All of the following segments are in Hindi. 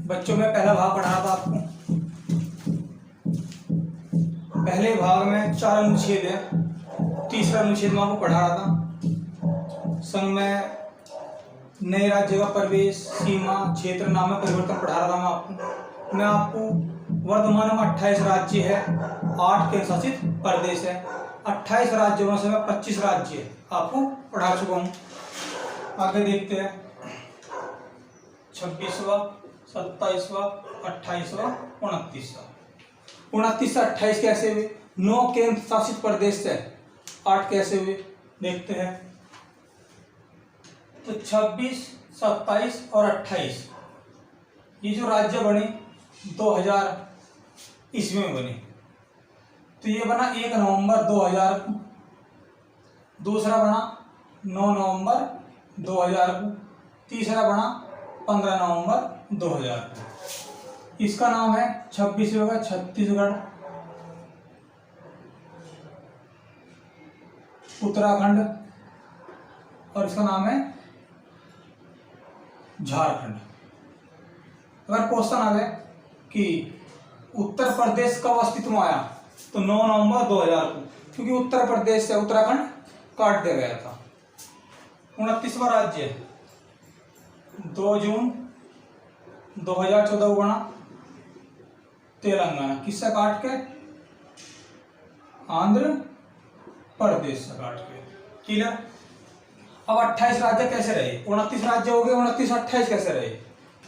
बच्चों में पहला भाग पढ़ा था आपको। पहले भाग में 4 अनुच्छेद है, तीसरा अनुच्छेद में आपको पढ़ा रहा था। संघ में नए राज्य का प्रवेश, सीमा, क्षेत्र, नाम में परिवर्तन पढ़ा रहा था मैं आपको वर्तमान में 28 राज्य है, 8 केंद्र शासित प्रदेश है। 28 राज्यों में से मैं 25 राज्य आपको पढ़ा चुका हूँ। आगे देखते हैं 26वां, 27वां, 28वां, 29वां। 29 से 28 कैसे हुए? 9 केंद्र शासित प्रदेश से 8 कैसे हुए देखते हैं। तो 26, 27 और 28 ये जो राज्य बने 2000 ईस्वी में बने। तो ये बना 1 नवंबर 2000 को, दूसरा बना 9 नवंबर 2000 को, तीसरा बना 15 नवंबर 2000 को। इसका नाम है 26वें का छत्तीसगढ़, उत्तराखंड और इसका नाम है झारखंड। अगर क्वेश्चन आ गया कि उत्तर प्रदेश कब अस्तित्व में आया तो 9 नवंबर 2000 को, क्योंकि उत्तर प्रदेश से उत्तराखंड काट दिया गया था। 29वां राज्य 2 जून 2014 को बना तेलंगाना, किससे काट के? आंध्र प्रदेश से काट के। क्लियर? अब 28 राज्य कैसे रहे? 29 राज्य हो गए, 29 28 कैसे रहे?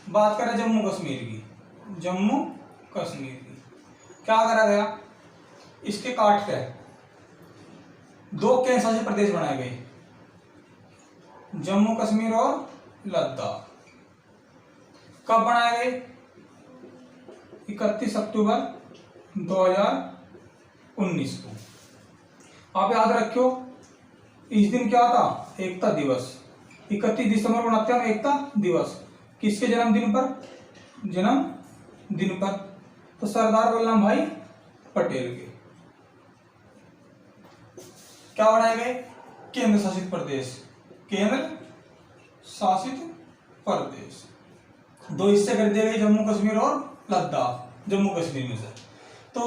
बात करें जम्मू कश्मीर की। जम्मू कश्मीर की क्या करा गया? इसके काट के 2 केंद्र शासित प्रदेश बनाए गए, जम्मू कश्मीर और लद्दाख। कब बनाए गए? 31 अक्टूबर 2019 को। आप याद रखियो इस दिन क्या था? एकता दिवस। 31 दिसंबर को मनाते हैं एकता दिवस। किसके जन्मदिन पर? जन्मदिन पर तो सरदार वल्लभ भाई पटेल के। क्या बनाए गए? केंद्र शासित प्रदेश। केंद्र शासित प्रदेश 2 हिस्से कर दिए गए, जम्मू कश्मीर और लद्दाख। जम्मू कश्मीर में से तो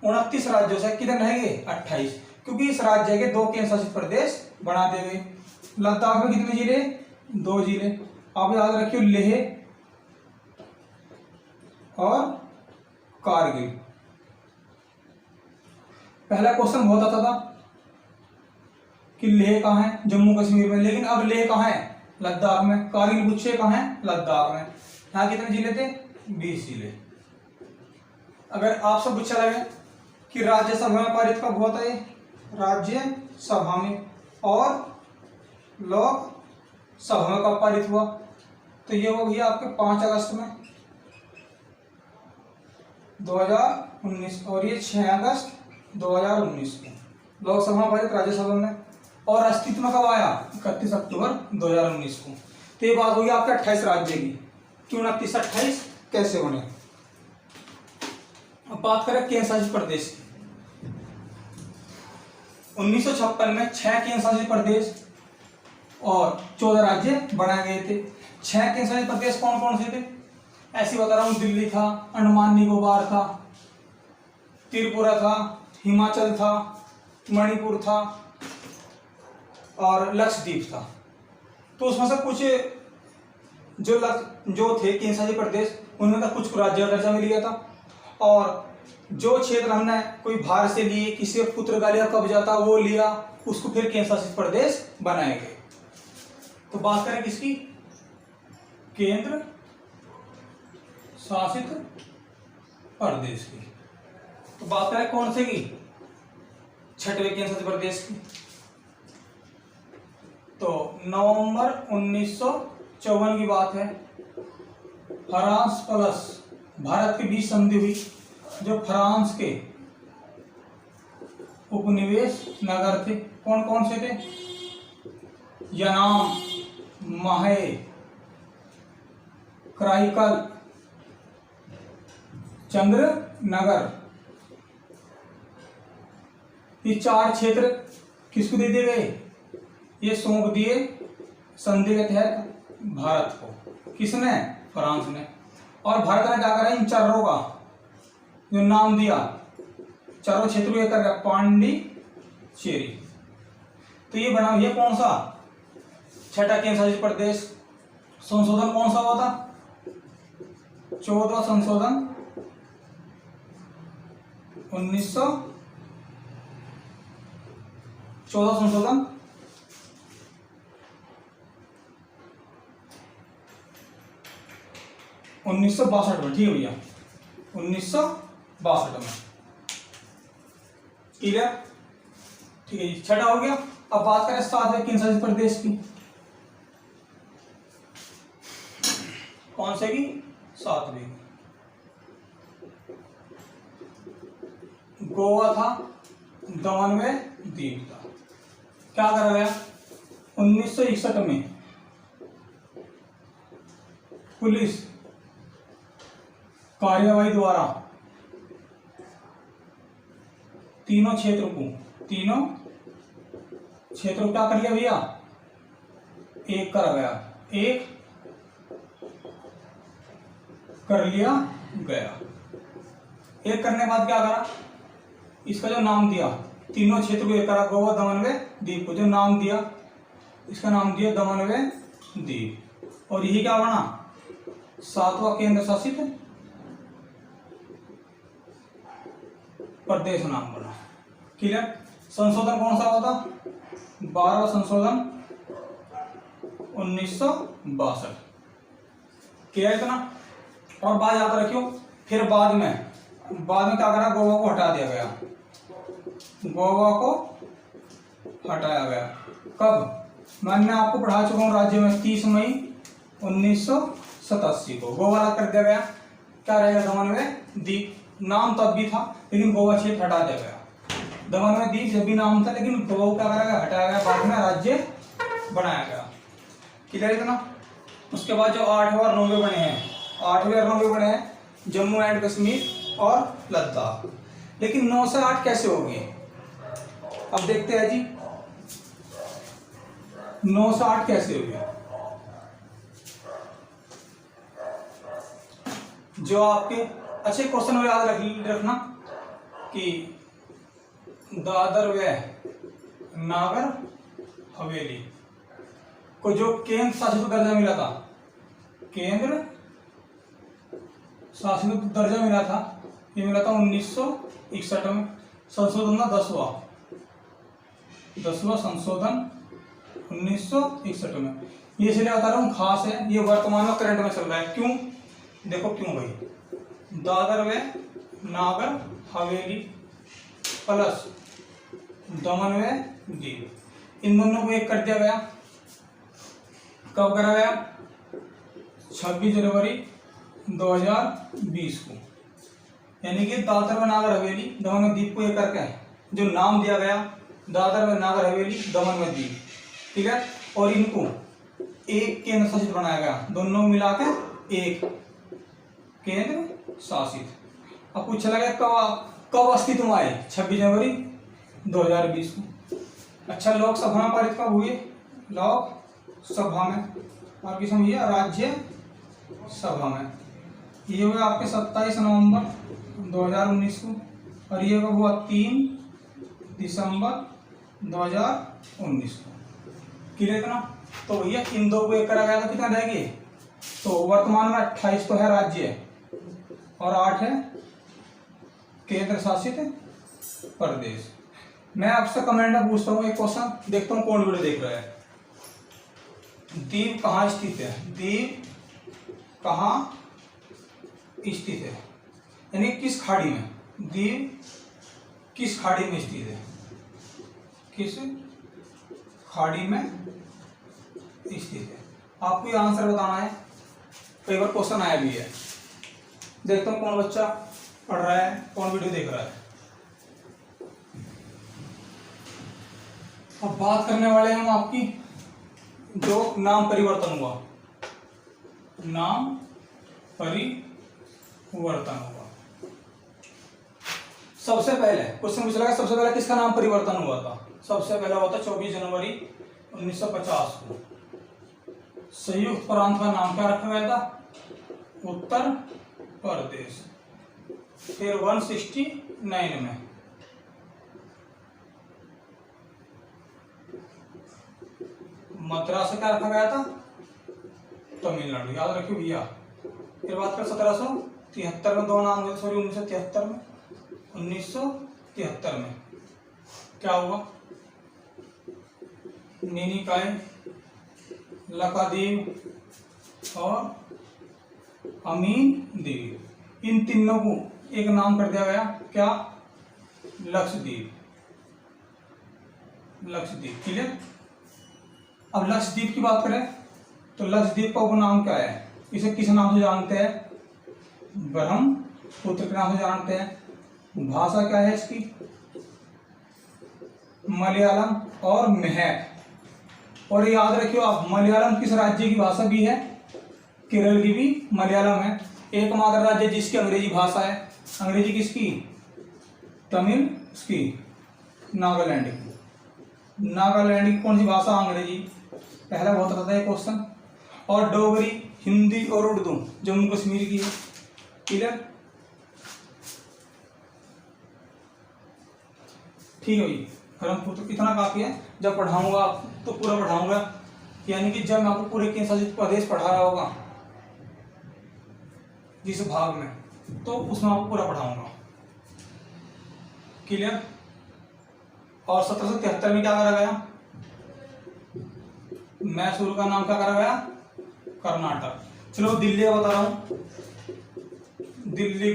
29 राज्यों से कितने रहेंगे? 28, क्योंकि इस राज्य के 2 केंद्र शासित प्रदेश बना दिए गए। लद्दाख में कितने जिले? 2 जिले। आप याद रखिए लेह और कारगिल। पहला क्वेश्चन बहुत आता था कि लेह कहाँ है? जम्मू कश्मीर में। लेकिन अब लेह कहाँ है? लद्दाख में। कारगिल पूछे कहाँ है? लद्दाख में। यहाँ कितने जिले थे? 20 जिले। अगर आपसे पूछा लगे कि राज्यसभा में पारित कब हुआ था? ये राज्यसभा में। और लोकसभा में कब पारित हुआ? तो ये हो गया आपके 5 अगस्त में 2019 और ये 6 अगस्त 2019 को लोकसभा में पारित, राज्यसभा में। और अस्तित्व में कब आया? 31 अक्टूबर 2019 को। तो ये बात होगी आपके 28 राज्य की कि 29 28 कैसे बने। अब बात करें केंद्र शासित प्रदेश की। 1956 में 6 केंद्र शासित प्रदेश और 14 राज्य बनाए गए थे। 6 केंद्र शासित प्रदेश कौन कौन से थे? ऐसे बता रहा हूं, दिल्ली था, अंडमान निकोबार था, त्रिपुरा था, हिमाचल था, मणिपुर था और लक्षद्वीप था। तो उसमें से कुछ जो थे केंद्र शासित प्रदेश, उनमें का कुछ राज्य का दर्जा मिल गया था। और जो क्षेत्र हमने कोई बाहर से लिए, किसी पुर्तगाली का कब्जा था वो लिया, उसको फिर केंद्र शासित प्रदेश बनाए गए। तो बात करें किसकी? केंद्र शासित प्रदेश की। तो बात करें कौन से की? 6वें केंद्र शासित प्रदेश की। तो नवंबर 1954 की बात है। फ्रांस प्लस भारत के बीच संधि हुई। जो फ्रांस के उपनिवेश नगर थे, कौन कौन से थे? यनाम, माहे, क्राइकल, चंद्रनगर। ये 4 क्षेत्र किसको दे दिए गए? ये सौंप दिए संधि के तहत भारत को। किसने? फ्रांस ने। और भारत ने क्या करा, इन चारों का जो नाम दिया, चारों क्षेत्रों को कर पांडिचेरी। तो ये बना, ये कौन सा छठा केंद्र शासित प्रदेश संशोधन कौन सा हुआ था, 14वां संशोधन 14 संशोधन 1962 में, ठीक है भैया, 1962 में। क्लियर, ठीक है जी, छठा हो गया। अब बात करें 7वें केंद्र शासित प्रदेश की। कौन से की, 7वें। गोवा था, दमन व दीव था। क्या करा गया, 1961 में पुलिस कार्यवाही द्वारा तीनों क्षेत्रों को क्या कर लिया भैया, एक करा गया, एक कर लिया गया। एक करने के बाद क्या करा, इसका जो नाम दिया, तीनों क्षेत्र को एक करा, गोवा दमन व दीव को जो नाम दिया, इसका नाम दिया दमन व दीव। और यही क्या बना, 7वां केंद्र शासित प्रदेश नाम बना। क्लियर। संशोधन कौन सा हुआ था, 12वां संशोधन 1962। क्लियर इतना। और बात याद रखियो, फिर बाद में क्या करा, गोवा को हटा दिया गया, गोवा को हटाया गया। कब, मैंने आपको पढ़ा चुका हूं राज्य में 30 मई 1987 को गोवा अलग कर दिया गया। क्या रहेगा, दमन व दीव। नाम तब भी था लेकिन गोवा क्षेत्र हटा दिया गया। दमन व दीव जब भी नाम था लेकिन गोवा को क्या करा गया, हटाया गया, बाद में राज्य बनाया गया। क्लियर इतना। उसके बाद जो 8वें और 9वें बने हैं, 8वें और 9वें बने हैं जम्मू एंड कश्मीर और लद्दाख। लेकिन 9 से 8 कैसे हो गए, अब देखते हैं जी, 9 से 8 कैसे हो गए। जो आपके अच्छे क्वेश्चन में याद रखना कि दादर व नागर हवेली को जो केंद्र शासित दर्जा मिला था, केंद्र शासित दर्जा मिला था, ये मिला था 1961 में। संशोधन था 10वां संशोधन 1961 में। ये इसलिए बता रहा हूँ, खास है, ये वर्तमान में करंट में चल रहा है। क्यों, देखो क्यों भाई, दादर व नागर हवेली प्लस दमन व दीव, इन दोनों को एक कर दिया गया। कब करा गया, 26 जनवरी 2020 को। यानी कि दादर व नागर हवेली दमन व दीव को एक करके जो नाम दिया गया, दादर व नागर हवेली दमन व दीव, ठीक है। और इनको एक केंद्र शासित बनाया गया, दोनों मिलाकर एक केंद्र शासित। अब पूछा गया कब अस्तित्व में आए, 26 जनवरी 2020 को। अच्छा, लोकसभा में पारित कब हुए, लोकसभा में, और किस में, राज्य सभा में। ये हुआ आपके 27 नवंबर 2019 को, और ये हुआ 3 दिसंबर 2019 को। क्लियर है ना। तो भैया इन दो को एक करा गया तो कितना रहेगी, तो वर्तमान में 28 तो है राज्य और 8 है केंद्र शासित प्रदेश। मैं आपसे कमेंट में पूछता हूँ एक क्वेश्चन, देखता हूँ कौन वीडियो देख रहा है। दीव कहाँ स्थित है, दीव कहाँ स्थित है, यानी किस खाड़ी में, दीव किस खाड़ी में स्थित है, किस खाड़ी में स्थित है। आपको ये आंसर बताना है, कई बार क्वेश्चन आया भी है। देखता हूँ कौन बच्चा पढ़ रहा है, कौन वीडियो देख रहा है। अब बात करने वाले हैं हम आपकी जो नाम परिवर्तन हुआ, नाम परिवर्तन हुआ। सबसे पहले क्वेश्चन पूछा गया, सबसे पहले किसका नाम परिवर्तन हुआ था। सबसे पहला हुआ था 24 जनवरी 1950 को। संयुक्त प्रांत का नाम क्या रखा गया था, उत्तर प्रदेश। फिर 169 में मद्रास से क्या रखा गया था? तमिलनाडु। याद रखियो भैया। फिर बात कर 1773 में दो नाम हुए, सॉरी 1973 में, 1973 में क्या हुआ? नीनिकाय, लक्षद्वीप और अमीन द्वीप, इन तीनों को एक नाम कर दिया गया, क्या? लक्षद्वीप। लक्षद्वीप। क्लियर? अब लक्षद्वीप की बात करें तो लक्षद्वीप का उपनाम क्या है? इसे किस नाम से जानते हैं? ब्रह्मपुत्र के नाम से जानते हैं। भाषा क्या है इसकी? मलयालम और महक। और याद रखियो आप, मलयालम किस राज्य की भाषा भी है? केरल की भी मलयालम है। एकमात्र राज्य जिसकी अंग्रेजी भाषा है। अंग्रेजी किसकी? तमिल की, नागालैंड की। नागालैंड की कौन सी भाषा? अंग्रेजी। पहला बहुत आता है क्वेश्चन। और डोगरी, हिंदी और उर्दू जम्मू कश्मीर की है। क्लियर? ठीक है भाई, ब्रह्मपुत्र इतना काफी है। जब पढ़ाऊंगा तो पूरा पढ़ाऊंगा, यानी कि जब मैं आपको पूरे केंद्र शासित प्रदेश पढ़ा रहा होगा जिस भाग में, तो उसमें आपको पूरा पढ़ाऊंगा। क्लियर? और 1773 में क्या करा गया? मैसूर का नाम क्या करा गया? कर्नाटक। चलो दिल्ली का बता रहा हूं। दिल्ली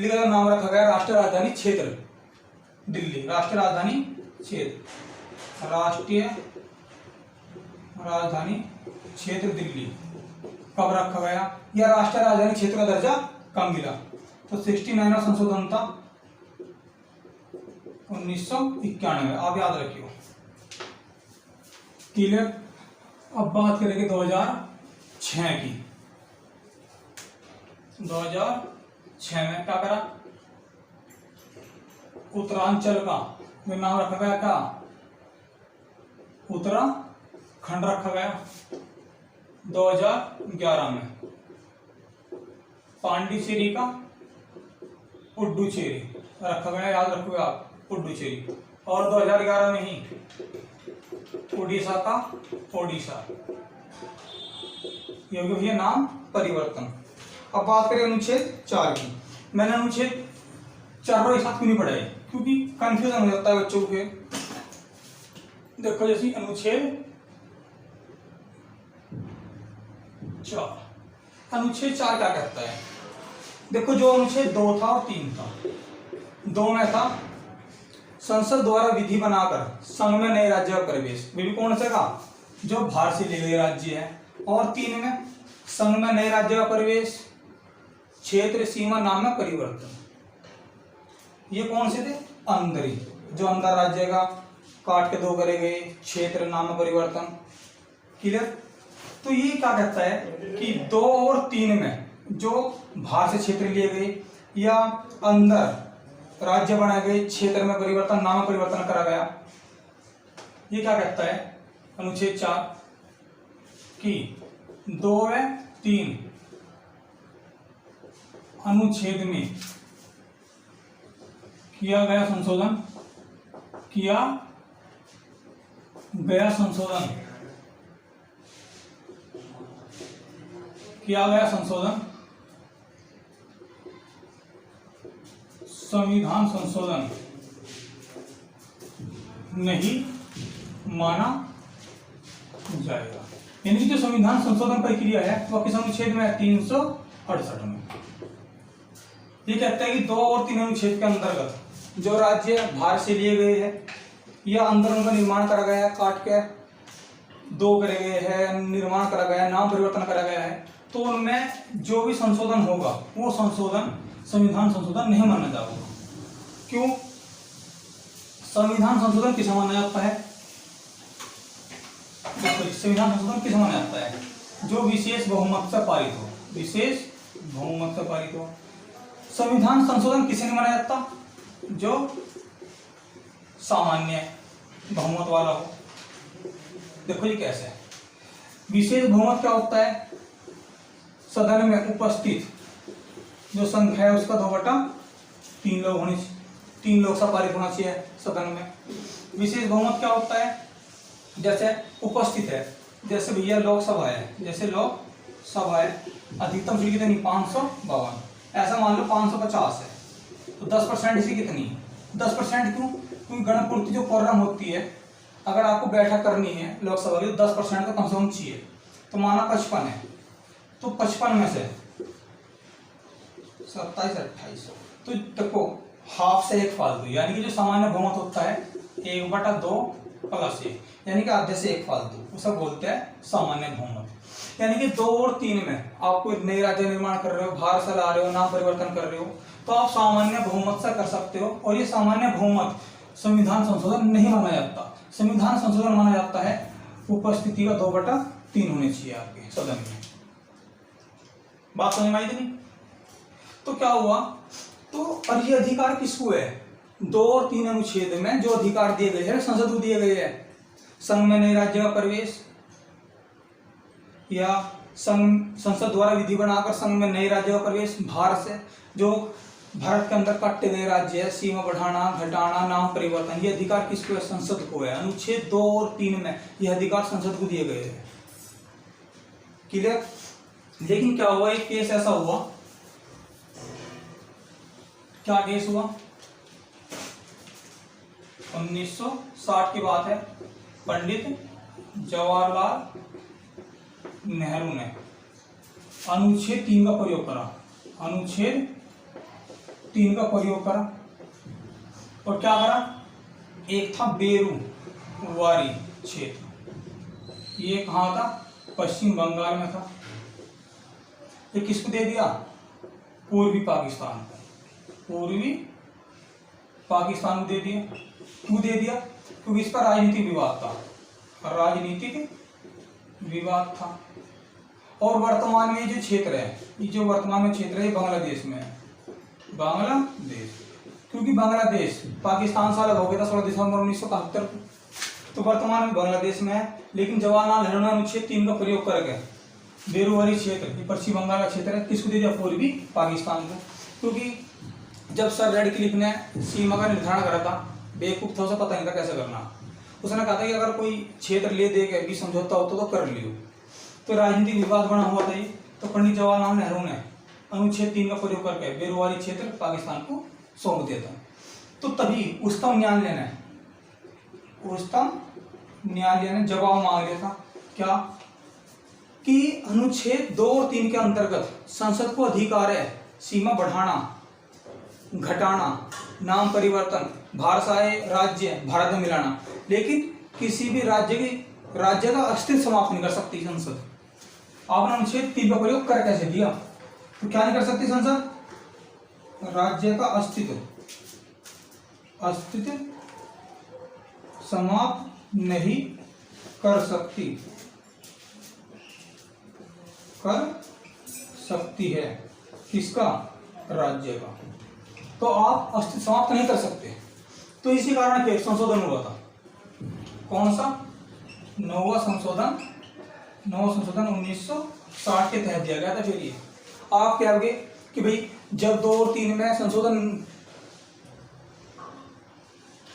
का नाम रखा गया राष्ट्रीय राजधानी क्षेत्र। दिल्ली राष्ट्रीय राजधानी क्षेत्र। राष्ट्रीय राजधानी क्षेत्र दिल्ली कब रखा गया? या राष्ट्रीय राजधानी क्षेत्र का दर्जा कब मिला? तो 69 संशोधन था 1991। आप याद रखियो। क्लियर? अब बात करेंगे 2006 की। 2006 में क्या करा? उत्तरांचल का नाम रखा गया क्या? उत्तराखंड रखा गया। 2011 में पांडिचेरी का पुडुचेरी रखा गया। याद रखोगे आप, पुडुचेरी। और 2011 में ही उड़ीसा का ओडिशा। ये हो गया नाम परिवर्तन। अब बात करें अनुच्छेद 4 की। मैंने अनुच्छेद 4 एक साथ क्यों नहीं पढ़ाई? क्योंकि कंफ्यूजन हो जाता है बच्चों के। देखो जैसे अनुच्छेद 4, अनुच्छेद 4 क्या कहता है? देखो जो अनुच्छेद 2 था और 3 था, 2 में था संसद द्वारा विधि बनाकर संघ में नए राज्य का प्रवेश। भी कौन सा का? जो बाहर से लिए गए राज्य है। और 3 में संघ में नए राज्य का प्रवेश, क्षेत्र सीमा नाम में परिवर्तन। ये कौन से थे? अंदरी, जो अंदर राज्य का काट के 2 करे गए, क्षेत्र नाम में परिवर्तन। क्लियर? तो ये क्या कहता है कि 2 और 3 में जो बाहर से क्षेत्र लिए गए या अंदर राज्य बनाए गए, क्षेत्र में परिवर्तन, नाम परिवर्तन करा गया, ये क्या कहता है अनुच्छेद 4 की 2 व 3 अनुच्छेद में किया गया संशोधन, किया गया संशोधन, किया गया संशोधन, संविधान संशोधन नहीं माना जाएगा। यानी कि जो संविधान संशोधन प्रक्रिया है वह किस अनुच्छेद में है? 368 में। ये कहता है कि 2 और 3 अनुच्छेद के अंतर्गत जो राज्य बाहर से लिए गए हैं या अंदर उनका निर्माण करा गया है, काट के 2 करे गए हैं, निर्माण करा गया है, नाम परिवर्तन करा गया है, तो उनमें जो भी संशोधन होगा वो संशोधन संविधान संशोधन नहीं माना जाएगा। क्यों? संविधान संशोधन किसे माना जाता है? संविधान संशोधन किसे माना जाता है? जो विशेष बहुमत से पारित हो, विशेष बहुमत से पारित हो। संविधान संशोधन किसे नहीं माना जाता? जो सामान्य बहुमत वाला हो। देखो ये कैसे है। विशेष बहुमत क्या होता है? सदन में उपस्थित जो संख्या है उसका 2/3 लोग होने, 3 लोग से पारित होना चाहिए सदन में। विशेष बहुमत क्या होता है? जैसे उपस्थित है, जैसे भैया लोकसभा है, जैसे लोकसभा है, अधिकतम सीट कितनी? 552। ऐसा मान लो 550 है, तो 10% इसकी कितनी? 10% क्यों? क्योंकि गणपूर्ति जो कोरम होती है, अगर आपको बैठक करनी है लोकसभा की, तो 10% का कम से कम चाहिए। तो माना 55 है, तो 55 में से 27 28, तो देखो हाफ से 1 फालतू, यानी कि जो सामान्य बहुमत होता है 1/2 + 1, यानी कि आधे से 1 फालतू, उसे बोलते हैं सामान्य बहुमत। यानी कि 2 और 3 में आपको नए राज्य निर्माण कर रहे हो, भार से ला रहे हो, नाम परिवर्तन कर रहे हो, तो आप सामान्य बहुमत से कर सकते हो। और ये सामान्य बहुमत संविधान संशोधन नहीं माना जाता। संविधान संशोधन माना जाता है उपस्थिति का 2/3 होनी चाहिए आपके सदन में। बात समझ में आई कि नहीं? तो क्या हुआ, तो और ये अधिकार किसको है? 2 और 3 अनुच्छेद में जो अधिकार दिए गए हैं संसद को दिए गए हैं। संघ में नए राज्य का प्रवेश, या संसद द्वारा विधि बनाकर संघ में नए राज्य का प्रवेश, भार से जो भारत के अंदर काटे गए राज्य है, सीमा बढ़ाना, घटाना, नाम परिवर्तन, ये अधिकार किसको है? संसद को है। अनुच्छेद 2 और 3 में ये अधिकार संसद को दिए गए हैं। क्लियर? लेकिन क्या हुआ, एक केस ऐसा हुआ, क्या केस हुआ? 1960 की बात है। पंडित जवाहरलाल नेहरू ने अनुच्छेद 3 का प्रयोग करा, अनुच्छेद 3 का प्रयोग करा, और क्या करा? एक था बेरुवारी क्षेत्र, ये कहाँ था? पश्चिम बंगाल में था। ये किसको दे दिया? पूर्वी पाकिस्तान को, पूर्वी पाकिस्तान को दे दिया। क्यों दे दिया? क्योंकि इस पर राजनीतिक विवाद था, राजनीतिक विवाद था। और वर्तमान में जो क्षेत्र है, ये जो वर्तमान में क्षेत्र है, बांग्लादेश में है, बांग्लादेश, क्योंकि बांग्लादेश पाकिस्तान से अलग हो गया था 16 दिसंबर 1971 को, तो वर्तमान में बांग्लादेश में है। लेकिन जवाहरलाल नेहरू ने अनुच्छेद 3 का प्रयोग करके बेरुवारी क्षेत्र, ये पश्चिम बंगाल का क्षेत्र है, किसको दे दिया? पूर्वी पाकिस्तान को। क्योंकि जब सर रेडक्लिफ ने सीमा का निर्धारण करा था, बेवकूफ था, उसे पता नहीं था कैसे करना। उसने कहा था कि अगर कोई क्षेत्र ले दे के भी समझौता हो तो कर लियो। तो राजनीतिक विवाद बना हुआ था ये, तो पंडित जवाहरलाल नेहरू ने अनुच्छेद 3 का प्रयोग करके बेरुवारी क्षेत्र पाकिस्तान को सौंप दिया था। तो तभी उच्चतम न्यायालय ने जवाब मांग लिया था, क्या? कि अनुच्छेद 2 और 3 के अंतर्गत संसद को अधिकार है सीमा बढ़ाना, घटाना, नाम परिवर्तन, भारतीय राज्य भारत में मिलाना, लेकिन किसी भी राज्य का अस्तित्व समाप्त नहीं कर सकती संसद। आपने अनुच्छेद 3 का प्रयोग कर कैसे दिया? तो क्या नहीं कर सकती संसद? राज्य का अस्तित्व समाप्त नहीं कर सकती है। किसका? राज्य का। तो आप अस्तित्व समाप्त नहीं कर सकते। तो इसी कारण फिर संशोधन हुआ था। कौन सा? नौवां संशोधन 1960 के तहत दिया गया था। फिर ये आप क्या कहोगे कि भाई जब 2 और 3 में संशोधन,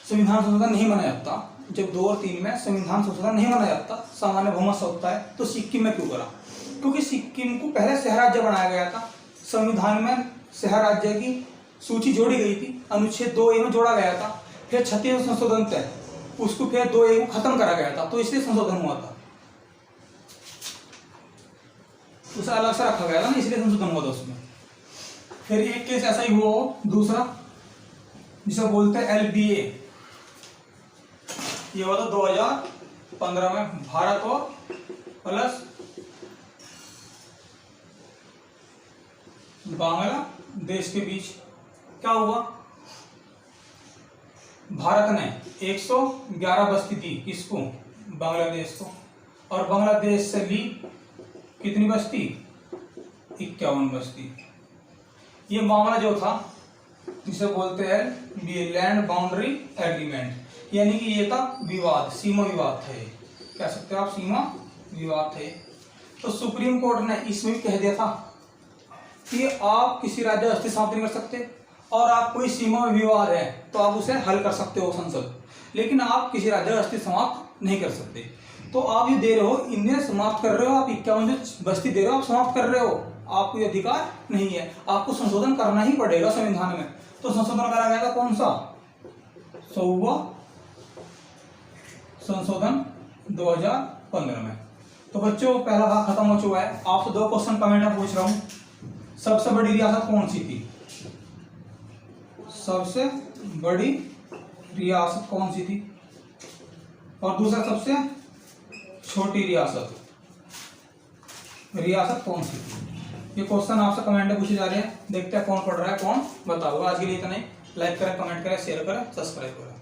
संविधान संशोधन नहीं माना जाता, जब 2 और 3 में संविधान संशोधन नहीं माना जाता, सामान्य बहुमत से होता है, तो सिक्किम में क्यों करा? क्योंकि सिक्किम को पहले शहर राज्य बनाया गया था। संविधान में शहर राज्य की सूची जोड़ी गई थी, अनुच्छेद 2A में जोड़ा गया था। फिर 36 संशोधन तय, उसको फिर 2A को खत्म करा गया था, तो इसलिए संशोधन हुआ था। उसे अलग से रखा गया था ना, इसलिए संशोधन हुआ था उसमें। फिर एक केस ऐसा ही हुआ दूसरा, जिसे बोलते हैं LBA। ये हुआ था 2015 में, भारत और प्लस बांग्लादेश के बीच। क्या हुआ? भारत ने 111 बस्ती दी किसको? बांग्लादेश को। और बांग्लादेश से ली कितनी बस्ती? 51 बस्ती। ये मामला जो था, जिसे बोलते हैं लैंड बाउंड्री एग्रीमेंट, यानी कि ये था विवाद, सीमा विवाद थे, कह सकते हो आप, सीमा विवाद थे। तो सुप्रीम कोर्ट ने इसमें भी कह दिया था कि आप किसी राज्य का अस्तित्व समाप्त नहीं कर सकते, और आप कोई सीमा में विवाद है तो आप उसे हल कर सकते हो संसद, लेकिन आप किसी राज्य का अस्तित्व समाप्त नहीं कर सकते। तो आप ये दे रहे हो, इंडिया समाप्त कर रहे हो, आप 51 जो बस्ती दे रहे हो आप समाप्त कर रहे हो, आपको ये अधिकार नहीं है, आपको संशोधन करना ही पड़ेगा संविधान में। तो संशोधन करा गया था कौन सा? 100वां संशोधन 2015 में। तो बच्चों पहला भाग खत्म हो चुका है। आपसे 2 क्वेश्चन कमेंट में पूछ रहा हूं, सबसे बड़ी रियासत कौन सी थी? सबसे बड़ी रियासत कौन सी थी? और दूसरा सबसे छोटी रियासत कौन सी थी? ये क्वेश्चन आपसे कमेंट में पूछे जा रहे हैं, देखते हैं कौन पढ़ रहा है कौन बताओगे। आज के लिए इतना ही। लाइक करें, कमेंट करें, शेयर करें, सब्सक्राइब करें।